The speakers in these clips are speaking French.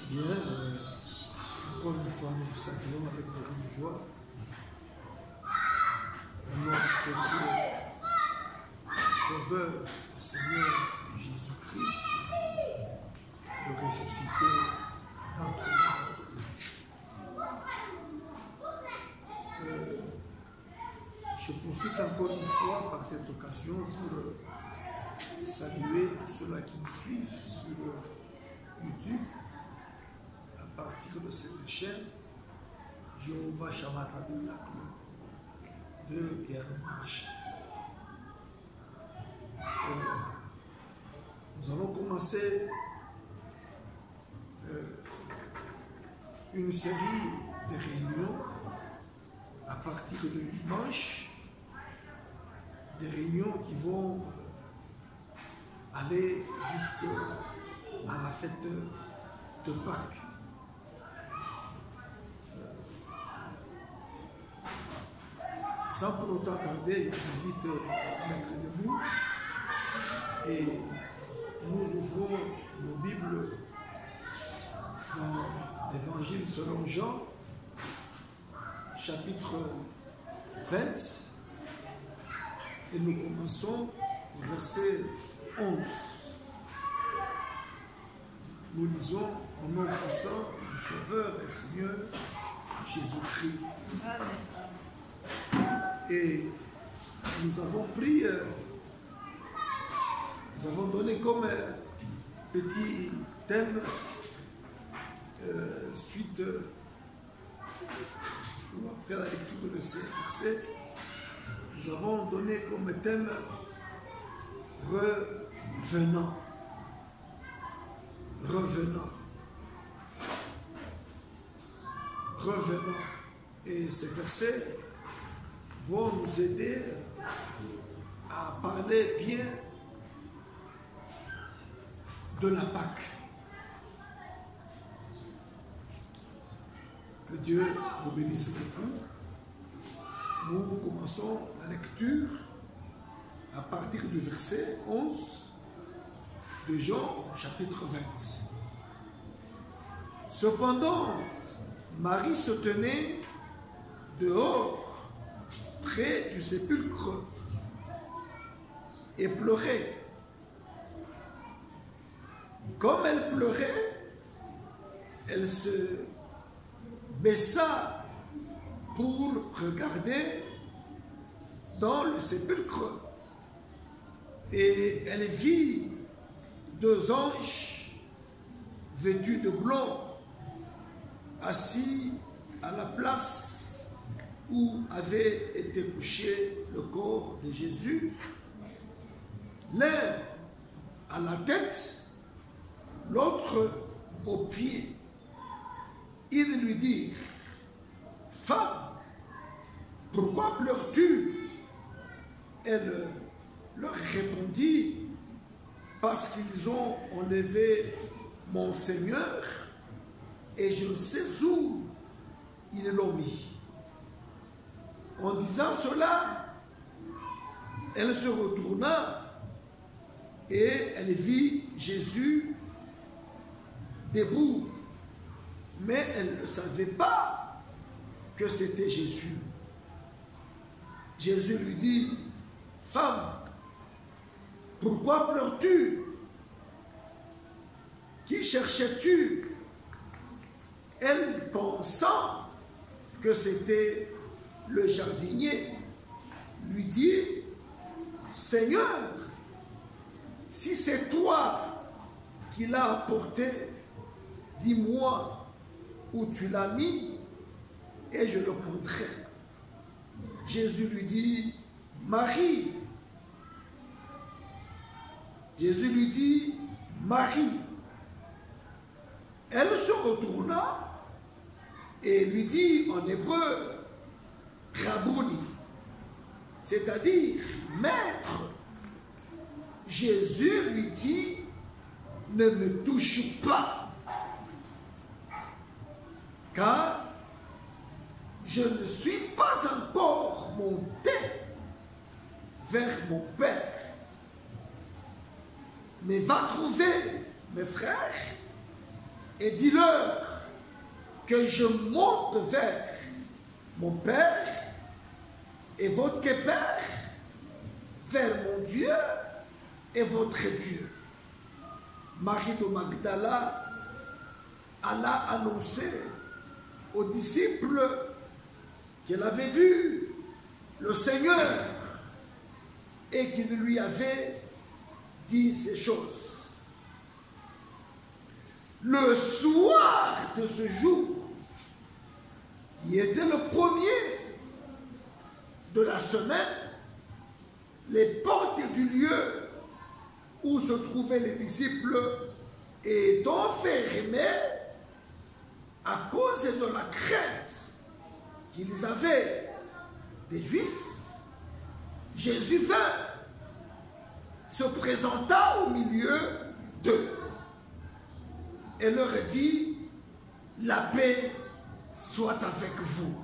Bien, encore une fois, nous vous saluons avec beaucoup de joie. Notre précieux Sauveur, le Seigneur Jésus-Christ, le ressuscité d'entre nous. Je profite encore une fois par cette occasion pour saluer tous ceux-là qui nous suivent sur YouTube à partir de cette chaîne Jéhovah Shammah Tabernacle de Yerushalayim. Nous allons commencer une série de réunions à partir de dimanche, des réunions qui vont aller jusqu'à la fête de Pâques. Sans pour autant tarder, je vous invite à mettre debout et nous ouvrons nos Bibles dans l'Évangile selon Jean, chapitre 20, et nous commençons au verset 11. Nous lisons au nom puissant du Sauveur et Seigneur Jésus-Christ. Et nous avons pris, nous avons donné comme petit thème suite ou après la lecture de ces versets, nous avons donné comme thème revenant. Revenant. Revenant. Et ces versets vont nous aider à parler bien de la Pâque. Que Dieu vous bénisse beaucoup. Nous commençons la lecture à partir du verset 11 de Jean, chapitre 20. Cependant, Marie se tenait dehors, près du sépulcre, et pleurait. Comme elle pleurait, elle se baissa pour regarder dans le sépulcre, et elle vit deux anges vêtus de blanc assis à la place où avait été couché le corps de Jésus, l'un à la tête, l'autre aux pieds. Ils lui dirent: Femme, pourquoi pleures-tu? Elle leur répondit: Parce qu'ils ont enlevé mon Seigneur et je ne sais où ils l'ont mis. En disant cela, elle se retourna et elle vit Jésus debout, mais elle ne savait pas que c'était Jésus. Jésus lui dit: Femme, pourquoi pleures-tu? Qui cherchais-tu? Elle, pensant que c'était le jardinier, lui dit: Seigneur, si c'est toi qui l'as apporté, dis-moi où tu l'as mis et je le prendrai. Jésus lui dit: Marie. Jésus lui dit: Marie. Elle se retourna et lui dit en hébreu: Rabouni, c'est-à-dire maître. Jésus lui dit: ne me touche pas, car je ne suis pas encore monté vers mon Père, mais va trouver mes frères et dis-leur que je monte vers mon Père et votre Père, vers mon Dieu et votre Dieu. Marie de Magdala alla annoncer aux disciples qu'elle avait vu le Seigneur et qu'il lui avait dit ces choses. Le soir de ce jour, qui était le premier de la semaine, les portes du lieu où se trouvaient les disciples étant fermées à cause de la crainte qu'ils avaient des Juifs, Jésus vint, se présenta au milieu d'eux et leur dit, la paix soit avec vous.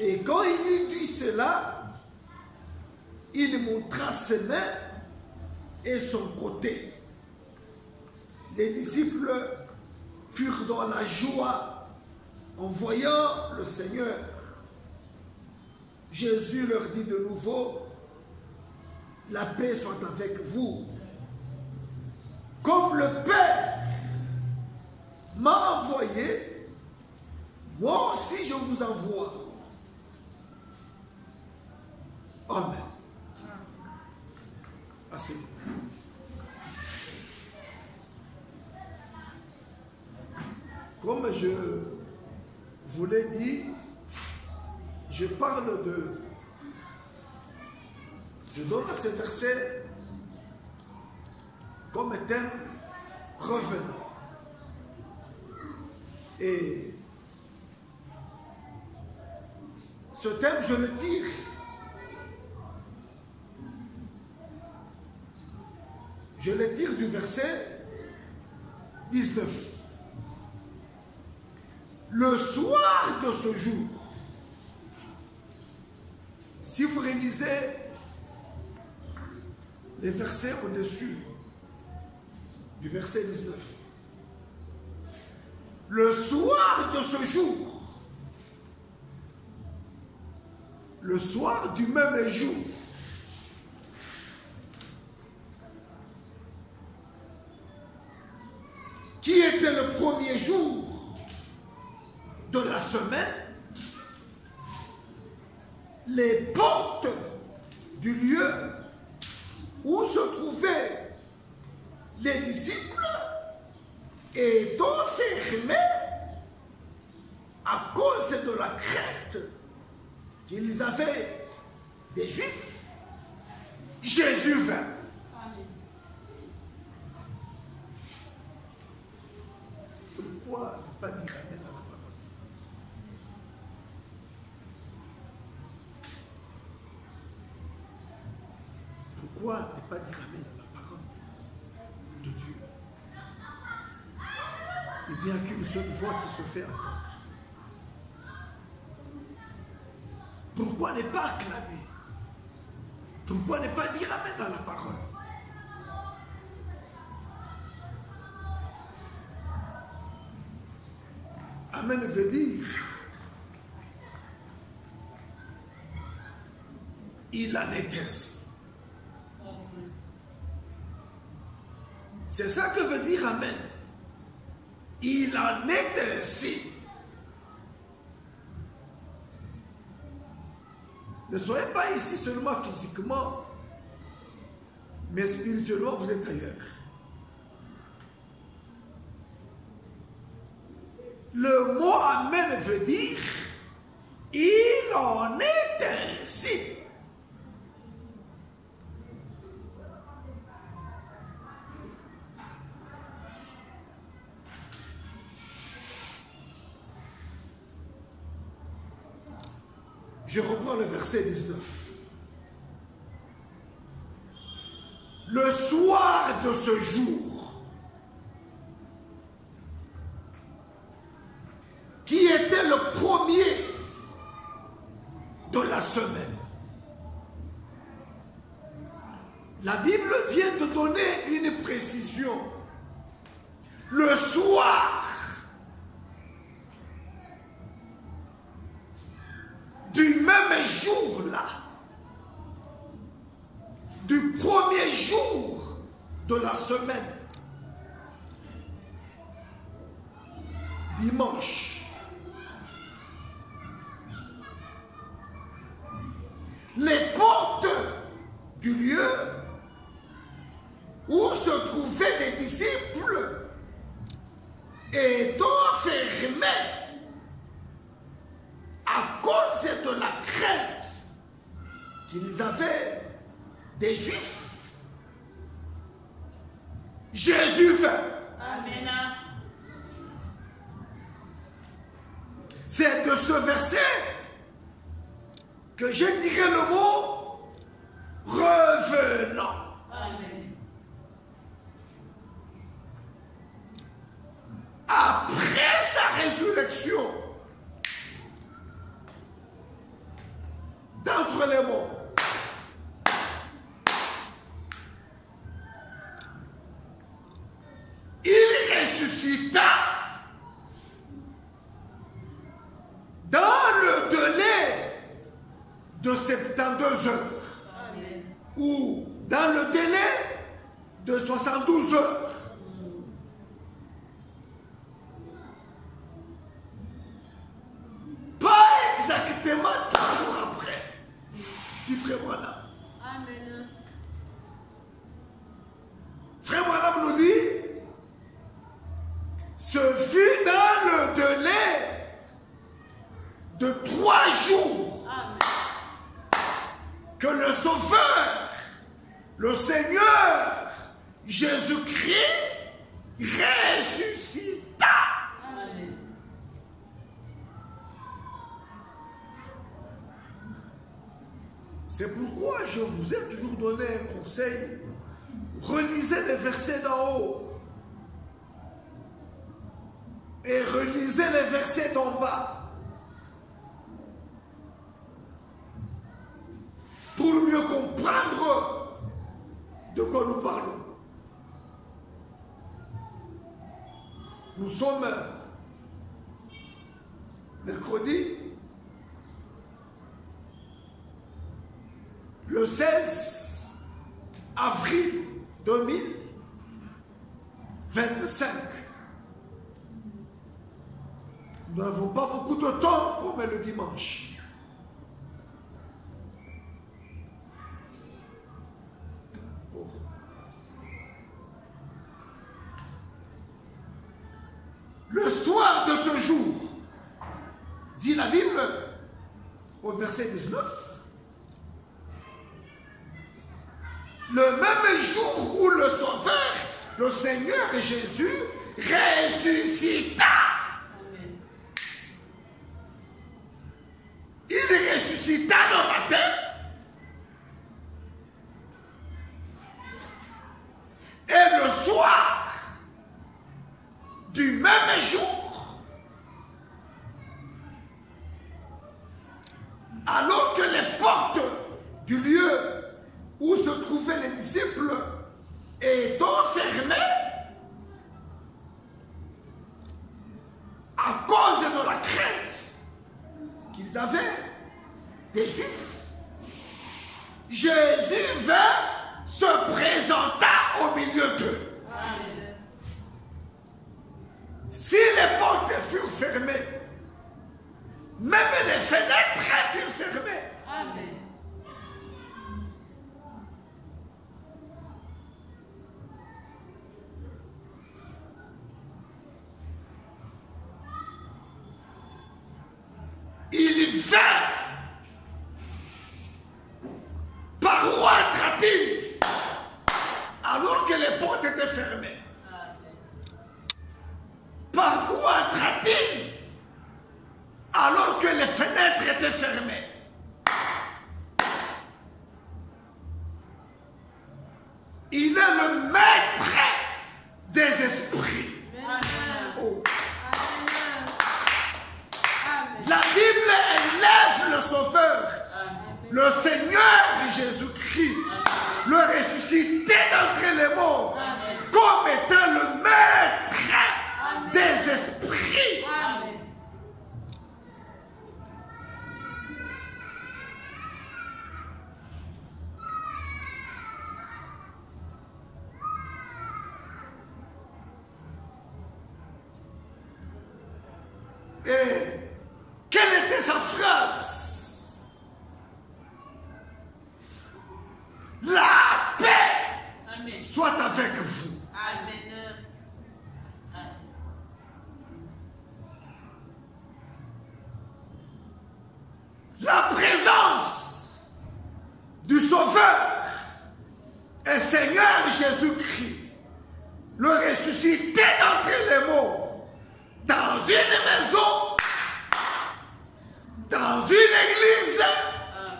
Et quand il eut dit cela, il montra ses mains et son côté. Les disciples furent dans la joie en voyant le Seigneur. Jésus leur dit de nouveau, la paix soit avec vous. Comme le Père m'a envoyé, moi aussi je vous envoie. Amen. Assez. Comme je vous l'ai dit, je parle de... Je donne à ces versets comme thème revenant. Et ce thème, je le tire du verset 19. Le soir de ce jour, si vous réalisez les versets au-dessus du verset 19, le soir de ce jour, le soir du même jour, qui était le premier jour de la semaine, les portes du lieu où se trouvaient les disciples étant fermées à cause de la crainte qu'ils avaient des Juifs. Jésus vint. Pourquoi ne pas dire amen à la parole? Pourquoi ne pas dire amen à la parole de Dieu? Il n'y a qu'une seule voix qui se fait entendre. Pourquoi ne pas acclamer? Pourquoi ne pas dire amen à la parole? Amen veut dire il en est ainsi. C'est ça que veut dire amen. Il en est ainsi. Ne soyez pas ici seulement physiquement, mais spirituellement vous êtes ailleurs. Le mot amen veut dire il en est ainsi. Je reprends le verset 19. Le soir de ce jour, qui était le premier de la semaine, la Bible vient de donner une précision. Le soir du même jour là, du premier jour de la semaine, dimanche, les portes du lieu où se trouvaient les disciples étant fermées à cause de la crainte qu'ils avaient des Juifs. Jésus vint. Amen. C'est de ce verset que je dirai le mot revenant. Amen. Après sa résurrection d'entre les morts, il ressuscita dans le délai de 72 heures. Amen. Ou dans le délai de 72 heures. Pas exactement 3 jours après, dit Frère Branham. Amen. Frère Branham nous dit, ce fut dans le délai de 3 jours Amen. que le Sauveur, le Seigneur, Jésus-Christ, ressuscita. Amen. C'est pourquoi je vous ai toujours donné un conseil. Relisez les versets d'en haut. Et relisez les versets d'en bas. Pour mieux comprendre de quoi nous parlons. Nous sommes mercredi, le 16 avril 2025. Nous n'avons pas beaucoup de temps comme le dimanche. Le soir de ce jour, dit la Bible au verset 19, le même jour où le Sauveur, le Seigneur Jésus, ressuscita. Amen. Il ressuscita le matin. Et le soir du même jour, alors que les portes du lieu où se trouvaient les disciples étant fermées à cause de la crainte qu'ils avaient des Juifs, Jésus vint, se présenta au milieu d'eux. Amen. Si les portes furent fermées, même les fenêtres furent fermées. Amen. Il vint. Par où entra-t-il alors que les portes étaient fermées? Amen. Par où entra-t-il alors que les fenêtres étaient fermées? Il est le maître des esprits. Amen. Oh. Amen. Amen. La Bible élève le Sauveur, Amen. le Seigneur Jésus-Christ, le ressuscité d'entre les morts, Amen. comme étant le maître des esprits. Amen. Et quelle était sa phrase? La paix Amen. soit avec vous. Amen. Amen. La présence du Sauveur et Seigneur Jésus-Christ, le ressuscité d'entre les morts, dans une maison, dans une église, Amen.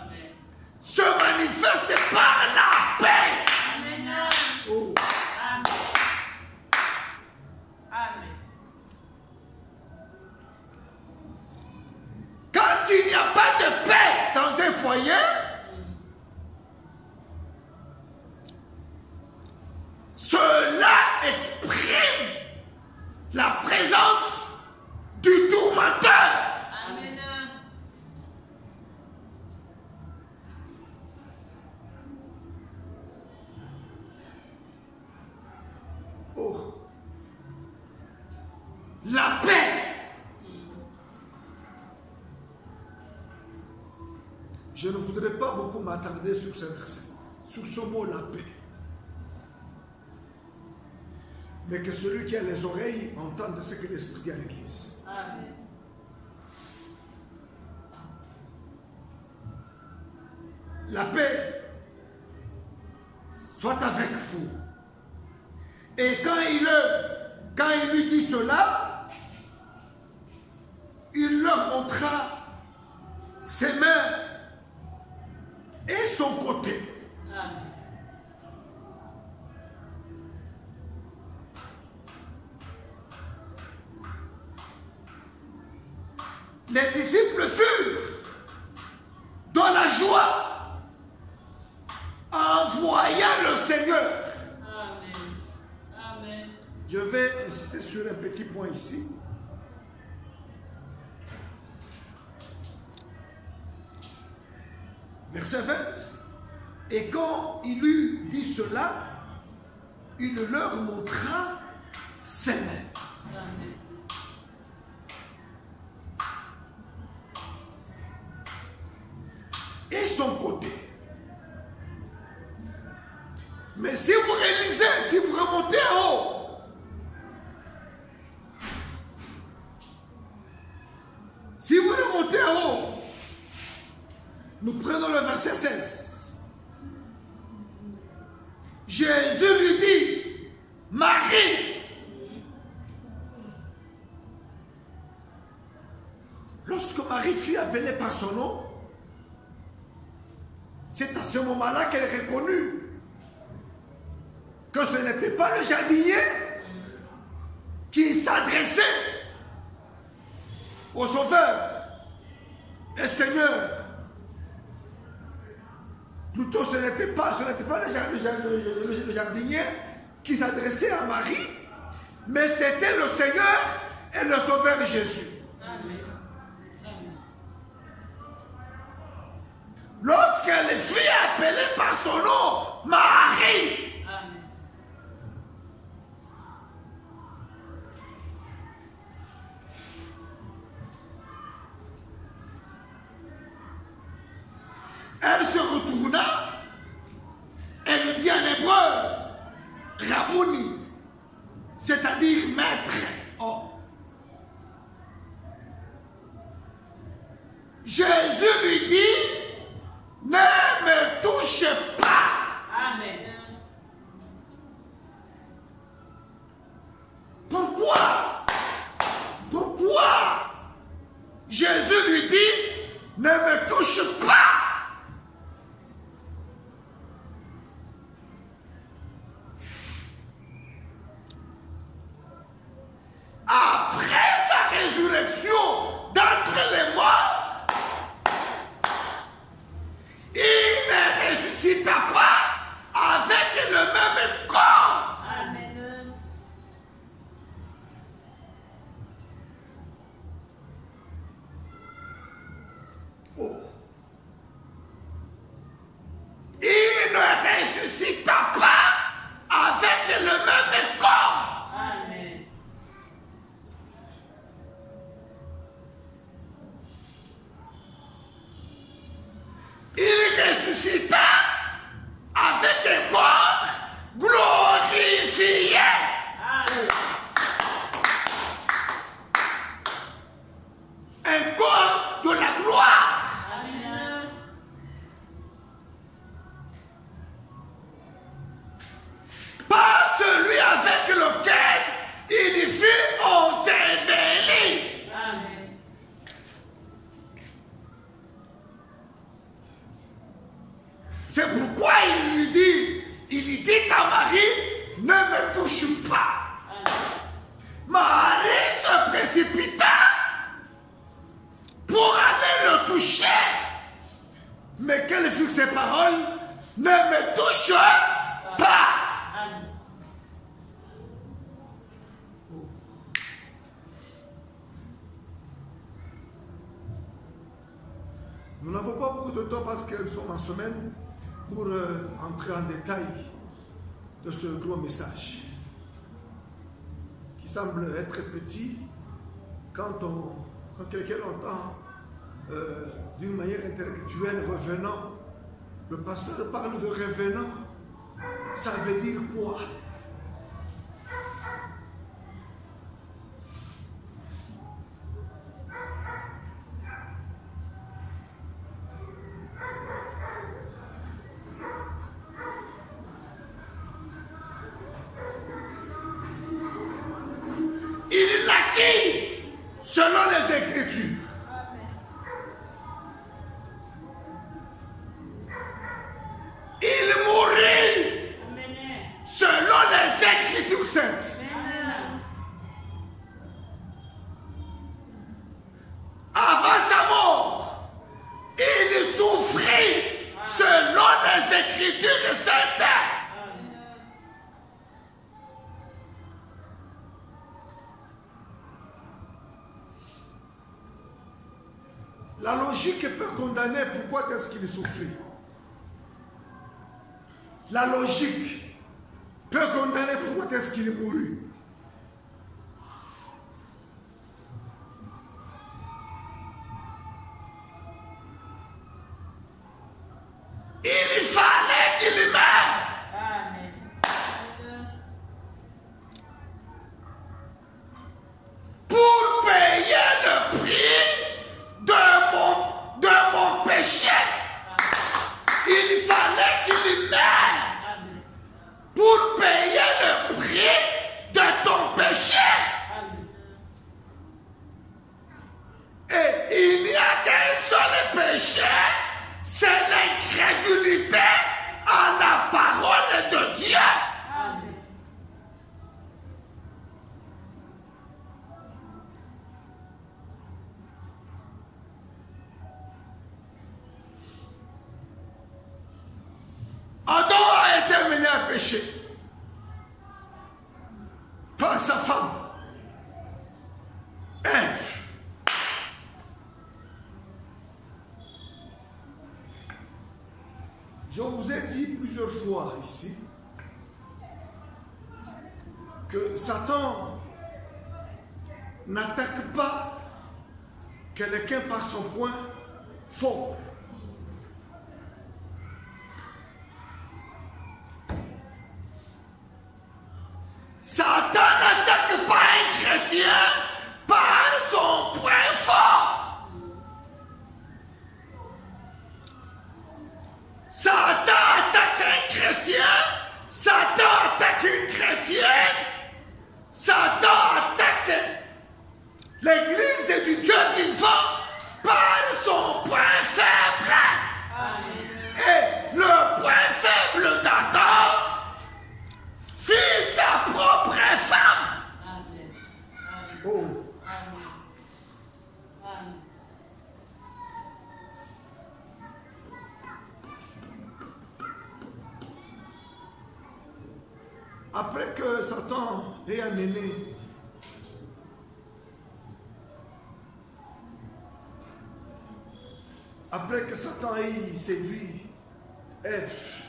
pas de paix dans un foyer, cela exprime la présence du tourmenteur. Amen. Oh. La paix. Je ne voudrais pas beaucoup m'attarder sur ce verset, sur ce mot la paix. Mais que celui qui a les oreilles entende ce que l'Esprit dit à l'Église. Amen. La paix soit avec vous. Et quand il lui dit cela, il leur montra ses mains et son côté. Amen. Les disciples furent dans la joie en voyant le Seigneur. Amen. Amen. Je vais insister sur un petit point ici. Verset 20. Et quand il eut dit cela, il leur montra ses mains. Amen. Et son côté. Mais si vous réalisez, si vous remontez en haut, si vous remontez en haut, nous prenons le verset 16. Jésus lui dit, Marie. Lorsque Marie fut appelée par son nom, c'est à ce moment-là qu'elle reconnut que ce n'était pas le jardinier qui s'adressait au Sauveur et Seigneur. Plutôt, ce n'était pas le jardinier qui s'adressait à Marie, mais c'était le Seigneur et le Sauveur Jésus. Amen. Amen. Lorsqu'elle fut appelée par son nom, Marie, Amen. elle se retourna et lui dit en hébreu, Rabouni, c'est-à-dire maître. Oh. Jésus lui dit, ne me touche pas. Amen. Pourquoi? Pourquoi Jésus lui dit, ne me touche pas. Après sa résurrection d'entre les morts, il ne ressuscita pas avec le même corps. Amen. Oh. Il ne ressuscita pas avec le même corps. Amen. Il ressuscita avec un corps glorifié. Amen. Un corps de la gloire. Amen. Pas celui avec lequel il fut enseveli. Amen. C'est pourquoi il lui dit à Marie, ne me touche pas. Amen. Marie se précipita pour aller le toucher. Mais quelles furent ces paroles? Ne me touche pas. Amen. Nous n'avons pas beaucoup de temps parce que nous sommes en semaine pour entrer en détail de ce gros message qui semble être petit quand quelqu'un entend d'une manière intellectuelle revenant. Le pasteur parle de revenant. Ça veut dire quoi? Il naquit selon les Écritures. Il mourut selon les Écritures saintes. Avant sa mort, il souffrit selon les Écritures saintes. La logique peut condamner pourquoi est-ce qu'il souffrit. La logique peut condamner pourquoi est-ce qu'il mourut. Il fallait qu'il meure. Amen. Pour payer le prix de mon péché. Il fallait qu'il meure Amen. pour payer le prix de ton péché. Amen. Et il n'y a qu'un seul péché, c'est l'incrédulité à la parole de Dieu. Amen. Adam a été mené à pécher par sa femme, Ève. Je vous ai dit plusieurs fois ici que Satan n'attaque pas quelqu'un par son point fort. Satan n'attaque pas un chrétien par son point fort. Satan attaque un chrétien, Satan attaque une chrétienne, Satan attaque l'église du Dieu vivant par son point faible. Amen. Et le point faible d'Adam fut sa propre femme. Amen. Amen. Oh. Amen. Amen. Après que Satan ait amené après que Satan ait séduit Ève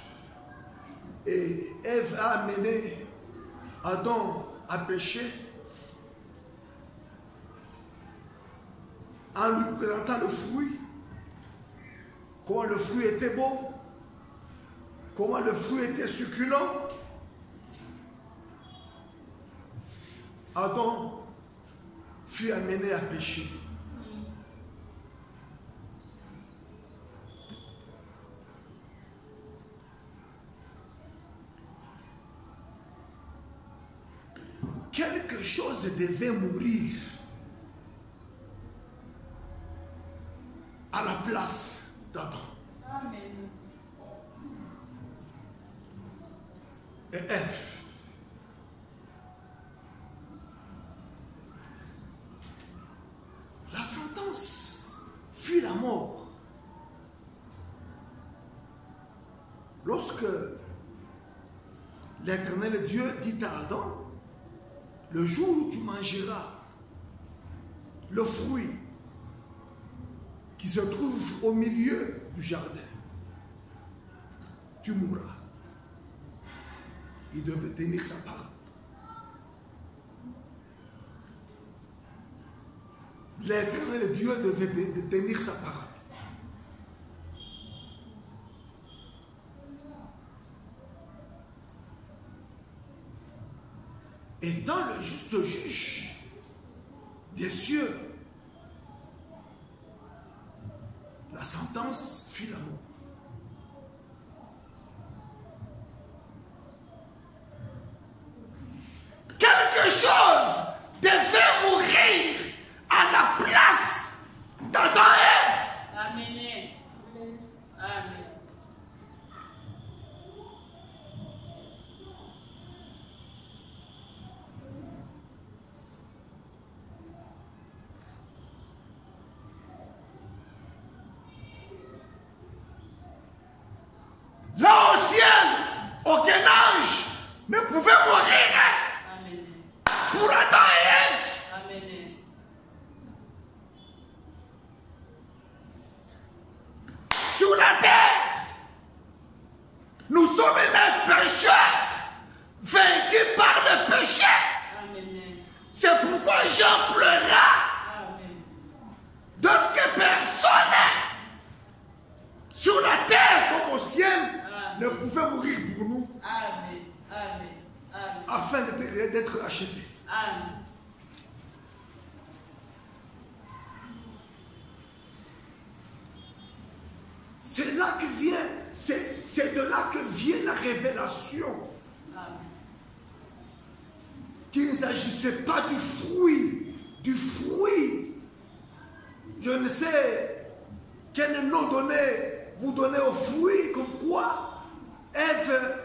et Ève a amené Adam à pécher en lui présentant le fruit, comment le fruit était beau, comment le fruit était succulent. Adam fut amené à pécher. Quelque chose devait mourir à la place d'Adam. Amen. Et Ève. La sentence fut la mort. lorsque l'Éternel Dieu dit à Adam, le jour où tu mangeras le fruit qui se trouve au milieu du jardin, tu mourras. Il devait tenir sa parole. L'Éternel Dieu devait tenir sa parole. Et dans le juste juge des cieux, la sentence fut la mort. Quelque chose devait mourir à la place d'Adam et Ève. Amen. Amen. Là au ciel, aucun ange ne pouvait mourir Amen. pour Adam et Ève. Amen. Sur la terre, nous sommes des pécheurs, vaincus par le péché. Amen. C'est pourquoi Jean pleura Amen. de ce que personne sur la terre comme au ciel ne pouvait mourir pour nous Amen. Amen. Amen. afin d'être achetés. Amen. C'est là que vient, c'est de là que vient la révélation Amen. qu'il ne s'agissait pas du fruit. Je ne sais quel nom vous donnez au fruit, comme quoi Ève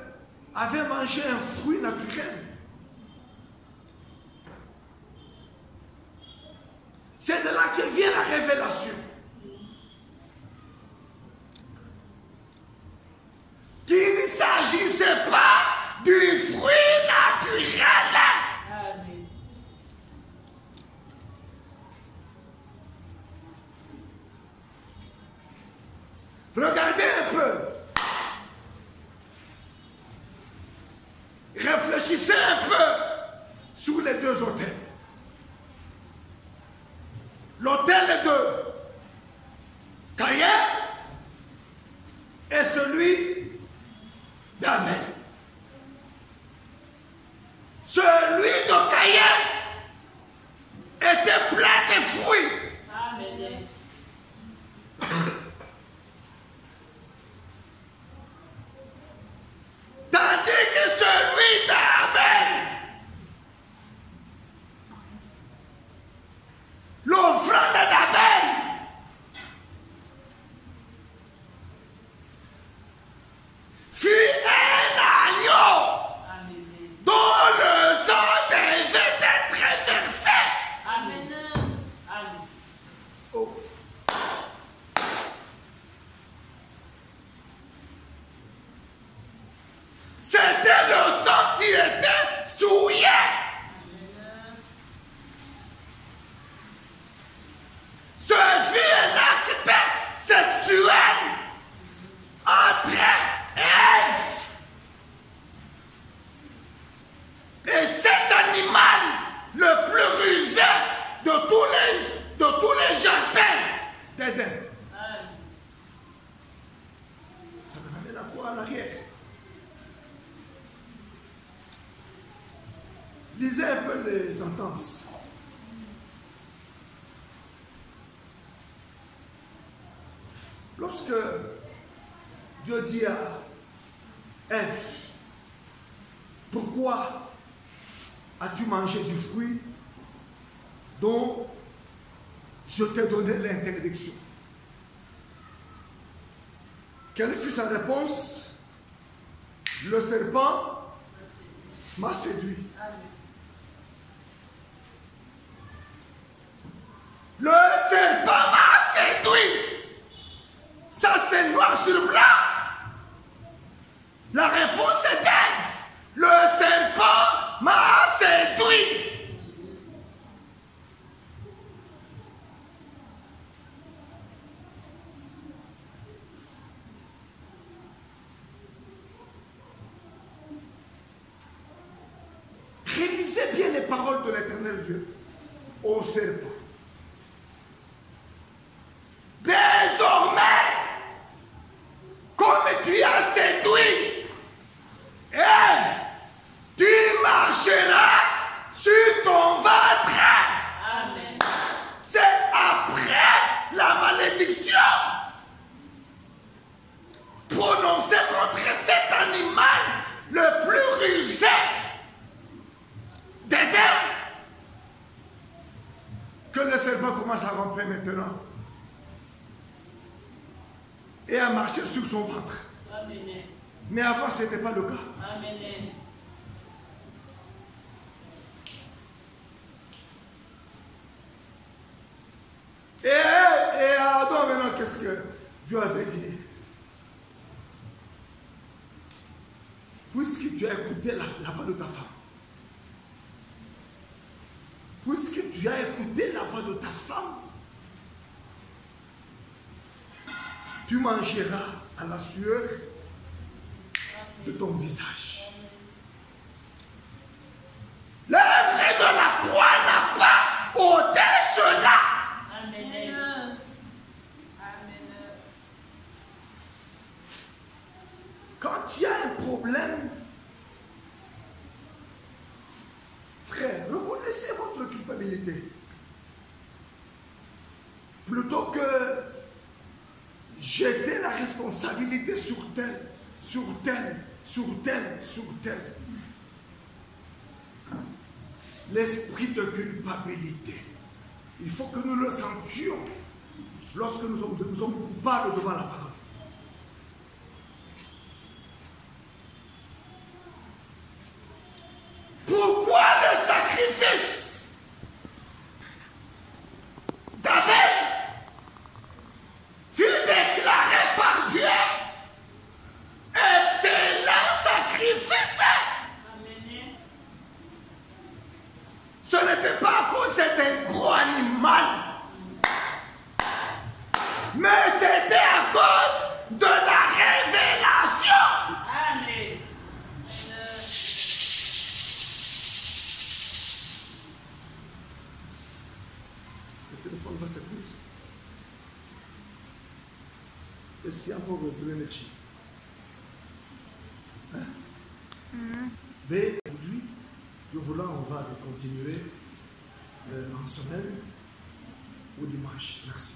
avait mangé un fruit naturel. C'est de là que vient la révélation. Qu'il ne s'agissait pas du fruit naturel. Amen. Regardez un peu. Réfléchissez un peu sur les deux autels. L'autel de Caïn et celui d'Abel. Celui de Caïn était plein de fruits. Amen. Tandis que celui d'Abel, l'offrande d'Abel, fut un agneau Amen. dont le sang devait être versé. Amen. Amen. Oh. C'était le sang qui était souillé. Ce fut un acte sexuel entre Ève et cet animal le plus rusé de tous les jardins d'Éden. Amen. Ça me ramène à quoi en arrière? Lisez un peu les sentences. Lorsque Dieu dit à Ève, pourquoi as-tu mangé du fruit dont je t'ai donné l'interdiction? Quelle fut sa réponse? Le serpent m'a séduit. Amen. Le serpent m'a séduit. Ça, c'est noir sur blanc. Réalisez bien les paroles de l'Éternel Dieu au serpent. Désormais, comme tu as séduit Ève, tu marcheras sur ton ventre. Amen. C'est après la malédiction prononcée contre cet animal le plus rusé d'Éden que le serpent commence à ramper maintenant et à marcher sur son ventre. Amen. Mais avant, ce n'était pas le cas. Amen. Et à Adam, maintenant, qu'est-ce que Dieu avait dit? Puisque tu as écouté la voix de ta femme, puisque tu as écouté la voix de ta femme, tu mangeras à la sueur de ton visage. L'œuvre de la croix n'a pas ôté cela. Amen. Quand il y a un problème, frère, reconnaissez votre culpabilité. Plutôt que jeter la responsabilité sur tel, sur tel, sur tel, sur tel. L'esprit de culpabilité. Il faut que nous le sentions lorsque nous sommes coupables devant la parole. Pourquoi le sacrifice d'Abel fut déclaré par Dieu excellent sacrifice? Amen. Ce n'était pas à cause d'un gros animal, mais c'était à cause de la révélation. Amen. Le téléphone va s'éteindre. Est-ce qu'il y a encore de l'énergie? Mais aujourd'hui, nous voulons, on va continuer en semaine ou dimanche. Merci.